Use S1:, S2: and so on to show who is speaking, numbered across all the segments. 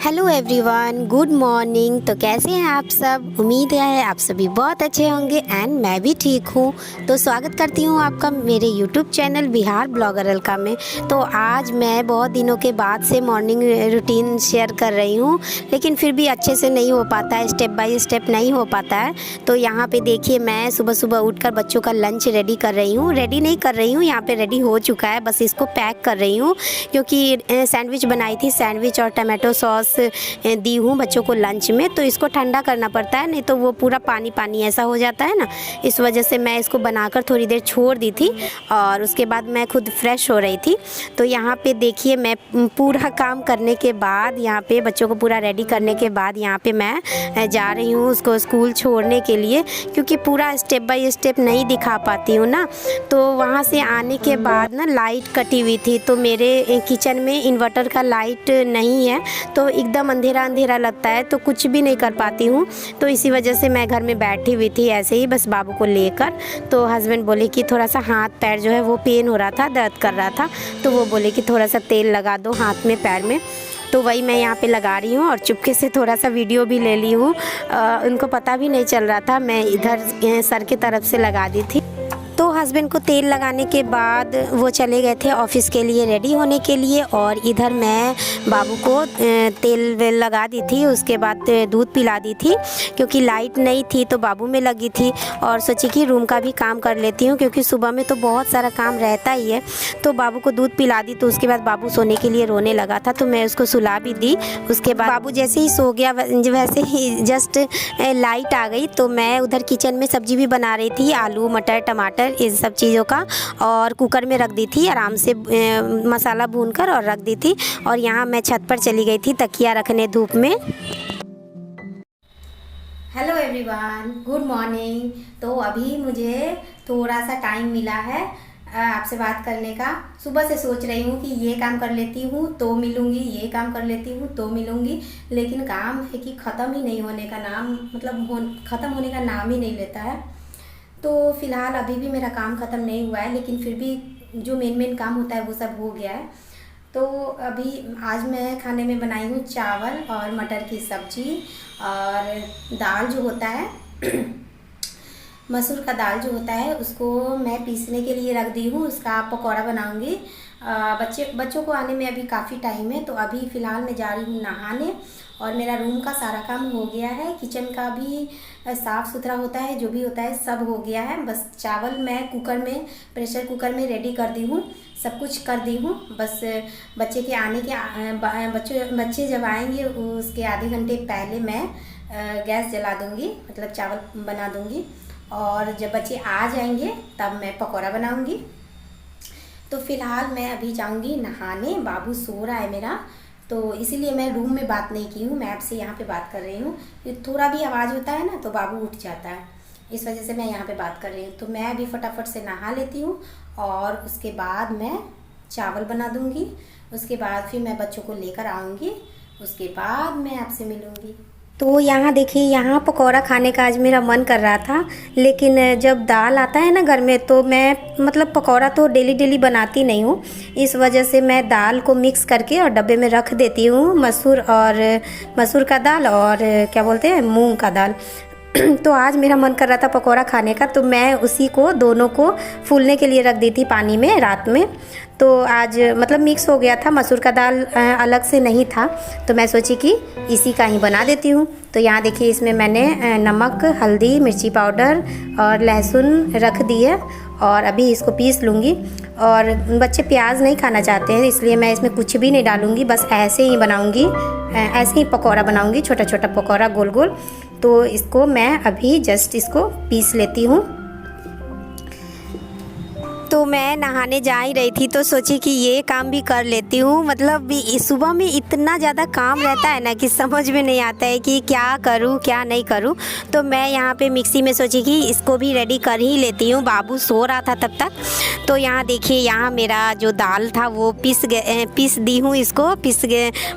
S1: Hello everyone, good morning. तो कैसे हैं आप सब? उम्मीद है आप सभी बहुत अच्छे होंगे एंड मैं भी ठीक हूँ। तो स्वागत करती हूँ आपका मेरे YouTube channel Bihar blogger Alka में। तो आज मैं बहुत दिनों के बाद से मॉर्निंग रूटीन शेयर कर रही हूँ, लेकिन फिर भी अच्छे से नहीं हो पाता है, स्टेप बाय स्टेप नहीं हो पाता है। तो यहाँ पे देखिए, मैं सुबह सुबह उठकर बच्चों का लंच रेडी कर रही हूँ। रेडी नहीं कर रही हूँ, यहाँ पे रेडी हो चुका है, बस इसको पैक कर रही हूँ, क्योंकि सैंडविच बनाई थी, सैंडविच और टमाटो सॉस दी हूँ बच्चों को लंच में। तो इसको ठंडा करना पड़ता है, नहीं तो वो पूरा पानी पानी ऐसा हो जाता है ना। इस वजह से मैं इसको बनाकर थोड़ी देर छोड़ दी थी और उसके बाद मैं खुद फ्रेश हो रही थी। तो यहाँ पे देखिए, मैं पूरा काम करने के बाद, यहाँ पे बच्चों को पूरा रेडी करने के बाद, यहाँ पे मैं जा रही हूँ उसको स्कूल छोड़ने के लिए, क्योंकि पूरा स्टेप बाय स्टेप नहीं दिखा पाती हूँ ना। तो वहाँ से आने के बाद ना लाइट कटी हुई थी, तो मेरे किचन में इन्वर्टर का लाइट नहीं है, तो एकदम अंधेरा अंधेरा लगता है, तो कुछ भी नहीं कर पाती हूँ। तो इसी वजह से मैं घर में बैठी हुई थी ऐसे ही, बस बाबू को लेकर। तो हस्बैंड बोले कि थोड़ा सा हाथ पैर जो है वो पेन हो रहा था, दर्द कर रहा था, तो वो बोले कि थोड़ा सा तेल लगा दो हाथ में पैर में। तो वही मैं यहाँ पे लगा रही हूँ और चुपके से थोड़ा सा वीडियो भी ले ली हूँ। उनको पता भी नहीं चल रहा था, मैं इधर सर की तरफ से लगा दी थी। तो हस्बैंड को तेल लगाने के बाद वो चले गए थे ऑफिस के लिए रेडी होने के लिए, और इधर मैं बाबू को तेल वेल लगा दी थी। उसके बाद दूध पिला दी थी, क्योंकि लाइट नहीं थी तो बाबू में लगी थी, और सोची कि रूम का भी काम कर लेती हूँ, क्योंकि सुबह में तो बहुत सारा काम रहता ही है। तो बाबू को दूध पिला दी, तो उसके बाद बाबू सोने के लिए रोने लगा था, तो मैं उसको सुला भी दी। उसके बाद बाबू जैसे ही सो गया, वैसे ही जस्ट लाइट आ गई, तो मैं उधर किचन में सब्जी भी बना रही थी, आलू मटर टमाटर इस सब चीज़ों का, और कुकर में रख दी थी आराम से, मसाला भूनकर और रख दी थी। और यहाँ मैं छत पर चली गई थी तकिया रखने धूप में। Hello everyone, good morning. तो अभी मुझे थोड़ा सा टाइम मिला है आपसे बात करने का। सुबह से सोच रही हूँ कि ये काम कर लेती हूँ तो मिलूँगी, ये काम कर लेती हूँ तो मिलूँगी, लेकिन काम है कि ख़त्म ही नहीं होने का नाम, मतलब ख़त्म होने का नाम ही नहीं लेता है। तो फ़िलहाल अभी भी मेरा काम ख़त्म नहीं हुआ है, लेकिन फिर भी जो मेन काम होता है वो सब हो गया है। तो अभी आज मैं खाने में बनाई हूँ चावल और मटर की सब्ज़ी, और दाल जो होता है मसूर का दाल जो होता है उसको मैं पीसने के लिए रख दी हूँ, उसका पकौड़ा बनाऊँगी। बच्चों को आने में अभी काफ़ी टाइम है, तो अभी फ़िलहाल मैं जा रही हूँ नहाने, और मेरा रूम का सारा काम हो गया है, किचन का भी साफ़ सुथरा होता है, जो भी होता है सब हो गया है। बस चावल मैं कुकर में, प्रेशर कुकर में रेडी कर दी हूँ, सब कुछ कर दी हूँ। बस बच्चे के आने के बच्चे जब आएंगे उसके आधे घंटे पहले मैं गैस जला दूँगी, मतलब चावल बना दूँगी, और जब बच्चे आ जाएंगे तब मैं पकौड़ा बनाऊँगी। तो फ़िलहाल मैं अभी जाऊँगी नहाने, बाबू सो रहा है मेरा, तो इसीलिए मैं रूम में बात नहीं की हूँ, मैं आपसे यहाँ पे बात कर रही हूँ। थोड़ा भी आवाज़ होता है ना तो बाबू उठ जाता है, इस वजह से मैं यहाँ पे बात कर रही हूँ। तो मैं अभी फटाफट से नहा लेती हूँ, और उसके बाद मैं चावल बना दूँगी, उसके बाद फिर मैं बच्चों को लेकर आऊँगी, उसके बाद मैं आपसे मिलूँगी। तो यहाँ देखिए, यहाँ पकौड़ा खाने का आज मेरा मन कर रहा था, लेकिन जब दाल आता है ना घर में, तो मैं मतलब पकौड़ा तो डेली डेली बनाती नहीं हूँ, इस वजह से मैं दाल को मिक्स करके और डब्बे में रख देती हूँ, मसूर का दाल और क्या बोलते हैं मूंग का दाल। तो आज मेरा मन कर रहा था पकौड़ा खाने का, तो मैं उसी को दोनों को फूलने के लिए रख दी थी पानी में रात में। तो आज मतलब मिक्स हो गया था, मसूर का दाल अलग से नहीं था, तो मैं सोची कि इसी का ही बना देती हूँ। तो यहाँ देखिए, इसमें मैंने नमक, हल्दी, मिर्ची पाउडर और लहसुन रख दिए, और अभी इसको पीस लूँगी। और बच्चे प्याज नहीं खाना चाहते हैं, इसलिए मैं इसमें कुछ भी नहीं डालूँगी, बस ऐसे ही बनाऊँगी, ऐसे ही पकौड़ा बनाऊँगी, छोटा छोटा पकौड़ा गोल गोल। तो इसको मैं अभी जस्ट इसको पीस लेती हूँ। तो मैं नहाने जा ही रही थी, तो सोची कि ये काम भी कर लेती हूँ। मतलब सुबह में इतना ज़्यादा काम रहता है ना कि समझ में नहीं आता है कि क्या करूँ क्या नहीं करूँ। तो मैं यहाँ पे मिक्सी में सोची कि इसको भी रेडी कर ही लेती हूँ, बाबू सो रहा था तब तक। तो यहाँ देखिए, यहाँ मेरा जो दाल था वो पीस दी हूँ, इसको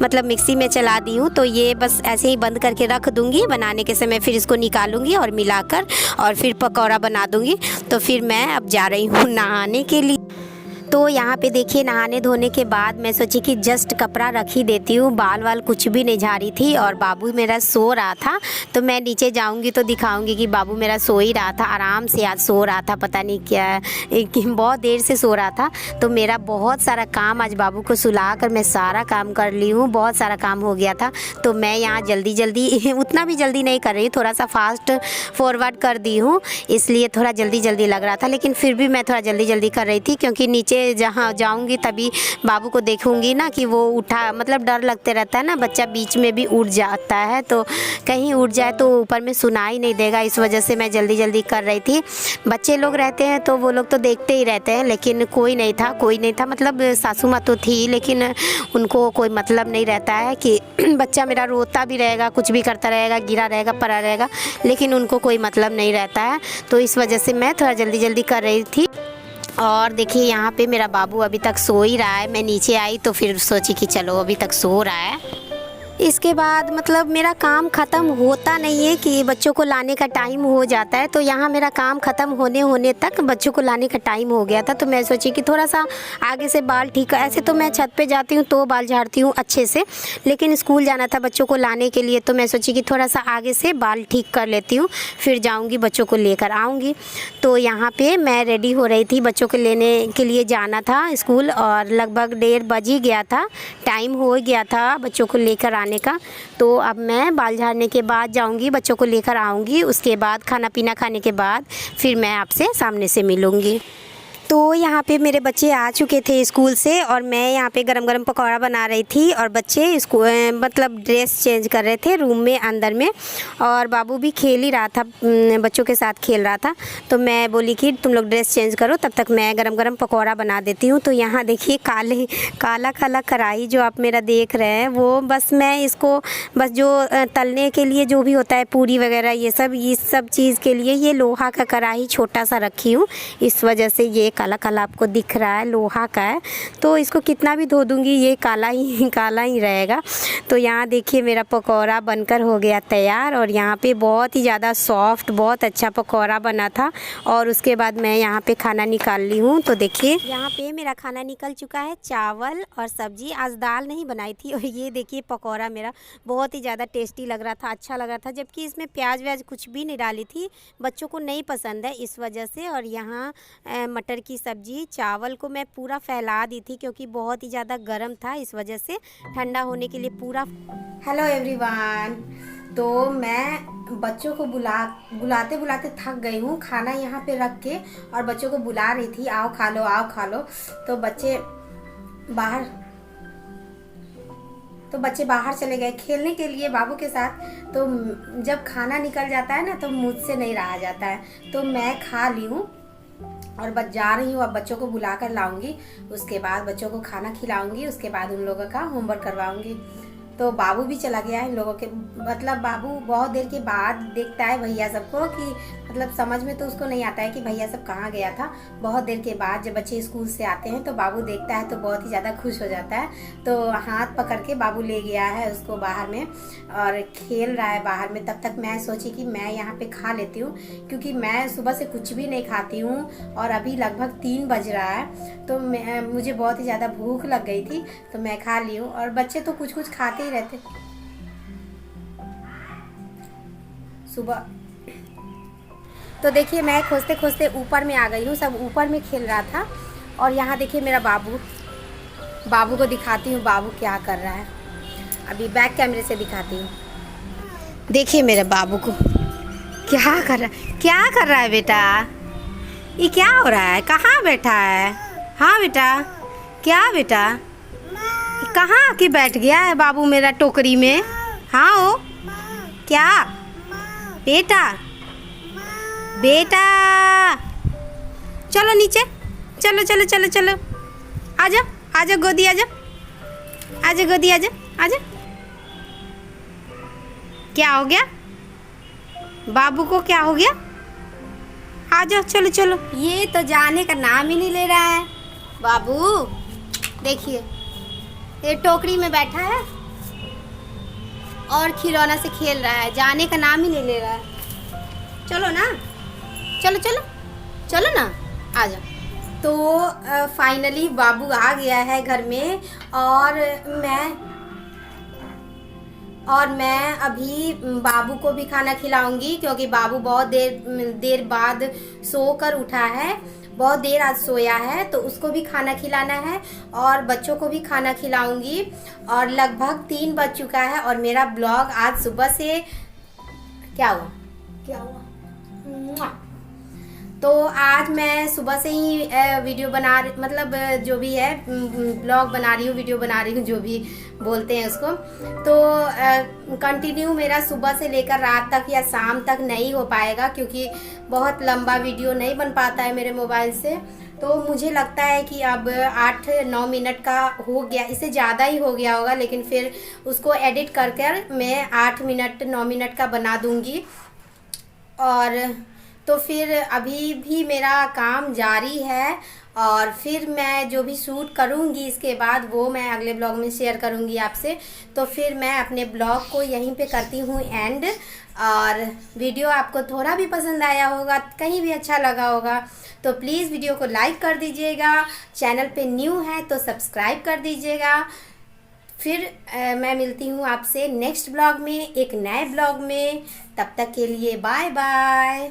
S1: मतलब मिक्सी में चला दी हूँ। तो ये बस ऐसे ही बंद करके रख दूँगी, बनाने के समय फिर इसको निकालूँगी और मिलाकर और फिर पकौड़ा बना दूँगी। तो फिर मैं अब जा रही हूँ नहाने के लिए। तो यहाँ पे देखिए नहाने धोने के बाद मैं सोची कि जस्ट कपड़ा रख ही देती हूँ, बाल वाल कुछ भी नहीं झाड़ी थी और बाबू मेरा सो रहा था। तो मैं नीचे जाऊँगी तो दिखाऊँगी कि बाबू मेरा सो ही रहा था, आराम से आज सो रहा था, पता नहीं क्या बहुत देर से सो रहा था। तो मेरा बहुत सारा काम आज बाबू को सुला कर मैं सारा काम कर ली हूँ, बहुत सारा काम हो गया था। तो मैं यहाँ जल्दी जल्दी उतना भी जल्दी नहीं कर रही, थोड़ा सा फास्ट फॉरवर्ड कर दी हूँ, इसलिए थोड़ा जल्दी जल्दी लग रहा था। लेकिन फिर भी मैं थोड़ा जल्दी जल्दी कर रही थी, क्योंकि नीचे जहाँ जाऊँगी तभी बाबू को देखूँगी ना कि वो उठा, मतलब डर लगते रहता है ना, बच्चा बीच में भी उठ जाता है, तो कहीं उठ जाए तो ऊपर में सुनाई नहीं देगा, इस वजह से मैं जल्दी जल्दी कर रही थी। बच्चे लोग रहते हैं तो वो लोग तो देखते ही रहते हैं, लेकिन कोई नहीं था, मतलब सासू माँ तो थी, लेकिन उनको कोई मतलब नहीं रहता है कि बच्चा मेरा रोता भी रहेगा, कुछ भी करता रहेगा, गिरा रहेगा, पड़ा रहेगा, लेकिन उनको कोई मतलब नहीं रहता है। तो इस वजह से मैं थोड़ा जल्दी जल्दी कर रही थी। और देखिए यहाँ पे मेरा बाबू अभी तक सो ही रहा है। मैं नीचे आई तो फिर सोची कि चलो अभी तक सो रहा है। इसके बाद मतलब मेरा काम ख़त्म होता नहीं है कि बच्चों को लाने का टाइम हो जाता है। तो यहाँ मेरा काम ख़त्म होने तक बच्चों को लाने का टाइम हो गया था। तो मैं सोची कि थोड़ा सा आगे से बाल ठीक, ऐसे तो मैं छत पे जाती हूँ तो बाल झाड़ती हूँ अच्छे से, लेकिन स्कूल जाना था बच्चों को लाने के लिए, तो मैं सोची कि थोड़ा सा आगे से बाल ठीक कर लेती हूँ, फिर जाऊँगी बच्चों को लेकर आऊँगी। तो यहाँ पर मैं रेडी हो रही थी, बच्चों को लेने के लिए जाना था स्कूल, और लगभग 1:30 बज ही गया था, टाइम हो गया था बच्चों को लेकर आने का। तो अब मैं बाल झाड़ने के बाद जाऊंगी, बच्चों को लेकर आऊंगी, उसके बाद खाना पीना खाने के बाद फिर मैं आपसे सामने से मिलूंगी। तो यहाँ पे मेरे बच्चे आ चुके थे स्कूल से और मैं यहाँ पे गरम गरम पकौड़ा बना रही थी, और बच्चे स्कूल मतलब ड्रेस चेंज कर रहे थे रूम में अंदर में, और बाबू भी खेल ही रहा था, बच्चों के साथ खेल रहा था। तो मैं बोली कि तुम लोग ड्रेस चेंज करो, तब तक मैं गरम गरम पकौड़ा बना देती हूँ। तो यहाँ देखिए काला काला कढ़ाई जो आप मेरा देख रहे हैं, वो बस मैं इसको बस जो तलने के लिए जो भी होता है पूरी वगैरह ये सब चीज़ के लिए ये लोहा का कढ़ाई छोटा सा रखी हूँ, इस वजह से ये काला काला आपको दिख रहा है, लोहा का है। तो इसको कितना भी धो दूंगी ये काला ही रहेगा। तो यहाँ देखिए मेरा पकौड़ा बनकर हो गया तैयार, और यहाँ पे बहुत ही ज़्यादा सॉफ्ट, बहुत अच्छा पकौड़ा बना था। और उसके बाद मैं यहाँ पे खाना निकाल ली हूँ। तो देखिए यहाँ पे मेरा खाना निकल चुका है, चावल और सब्जी, आज दाल नहीं बनाई थी। और ये देखिए पकौड़ा मेरा बहुत ही ज़्यादा टेस्टी लग रहा था, अच्छा लग रहा था, जबकि इसमें प्याज व्याज कुछ भी नहीं डाली थी, बच्चों को नहीं पसंद है इस वजह से। और यहाँ मटर की सब्जी, चावल को मैं पूरा फैला दी थी क्योंकि बहुत ही ज़्यादा गर्म था, इस वजह से ठंडा होने के लिए पूरा। हेलो एवरीवन, तो मैं बच्चों को बुलाते बुलाते थक गई हूँ, खाना यहाँ पे रख के और बच्चों को बुला रही थी, आओ खा लो आओ खा लो। तो बच्चे बाहर चले गए खेलने के लिए बाबू के साथ। तो जब खाना निकल जाता है ना तो मुझसे नहीं रहा जाता है, तो मैं खा ली हूँ और बस जा रही हूँ। अब बच्चों को बुला कर लाऊंगी, उसके बाद बच्चों को खाना खिलाऊंगी, उसके बाद उन लोगों का होमवर्क करवाऊंगी। तो बाबू भी चला गया है इन लोगों के, मतलब बाबू बहुत देर के बाद देखता है भैया सबको, कि मतलब समझ में तो उसको नहीं आता है कि भैया सब कहाँ गया था। बहुत देर के बाद जब बच्चे स्कूल से आते हैं तो बाबू देखता है तो बहुत ही ज़्यादा खुश हो जाता है। तो हाथ पकड़ के बाबू ले गया है उसको बाहर में और खेल रहा है बाहर में। तब तक मैं सोची कि मैं यहाँ पे खा लेती हूँ, क्योंकि मैं सुबह से कुछ भी नहीं खाती हूँ और अभी लगभग 3 बज रहा है। तो मुझे बहुत ही ज़्यादा भूख लग गई थी, तो मैं खा ली हूँ। और बच्चे तो कुछ कुछ खाते ही रहते सुबह। तो देखिए मैं खोजते खोजते ऊपर में आ गई हूँ, सब ऊपर में खेल रहा था। और यहाँ देखिए मेरा बाबू को दिखाती हूँ बाबू क्या कर रहा है, अभी बैक कैमरे से दिखाती हूँ। देखिए मेरे बाबू को क्या कर रहा है बेटा, ये क्या हो रहा है, कहाँ बैठा है। हाँ बेटा, क्या बेटा, कहाँ आके बैठ गया है बाबू मेरा टोकरी में। हाँ हो क्या बेटा चलो नीचे, चलो चलो चलो चलो, आजा गोदी, आजा गोदी, आजा। क्या हो गया बाबू को, क्या हो गया, आजा चलो चलो। ये तो जाने का नाम ही नहीं ले रहा है बाबू। देखिए ये टोकरी में बैठा है और खिलौना से खेल रहा है, जाने का नाम ही नहीं ले रहा है। चलो ना, चलो चलो चलो ना, आजा तो फाइनली बाबू आ गया है घर में और मैं अभी बाबू को भी खाना खिलाऊंगी, क्योंकि बाबू बहुत देर बाद सोकर उठा है, बहुत देर आज सोया है, तो उसको भी खाना खिलाना है और बच्चों को भी खाना खिलाऊंगी। और लगभग 3 बज चुका है और मेरा ब्लॉग आज सुबह से क्या हुआ तो आज मैं सुबह से ही वीडियो मतलब जो भी है ब्लॉग बना रही हूँ, वीडियो बना रही हूँ, जो भी बोलते हैं उसको। तो कंटिन्यू मेरा सुबह से लेकर रात तक या शाम तक नहीं हो पाएगा, क्योंकि बहुत लंबा वीडियो नहीं बन पाता है मेरे मोबाइल से। तो मुझे लगता है कि अब 8-9 मिनट का हो गया, इससे ज़्यादा ही हो गया होगा, लेकिन फिर उसको एडिट कर मैं 8 मिनट 9 मिनट का बना दूँगी। और तो फिर अभी भी मेरा काम जारी है और फिर मैं जो भी शूट करूँगी इसके बाद वो मैं अगले ब्लॉग में शेयर करूँगी आपसे। तो फिर मैं अपने ब्लॉग को यहीं पे करती हूँ एंड। और वीडियो आपको थोड़ा भी पसंद आया होगा, कहीं भी अच्छा लगा होगा, तो प्लीज़ वीडियो को लाइक कर दीजिएगा। चैनल पे न्यू है तो सब्सक्राइब कर दीजिएगा। फिर मैं मिलती हूँ आपसे नेक्स्ट ब्लॉग में, एक नए ब्लॉग में। तब तक के लिए बाय बाय।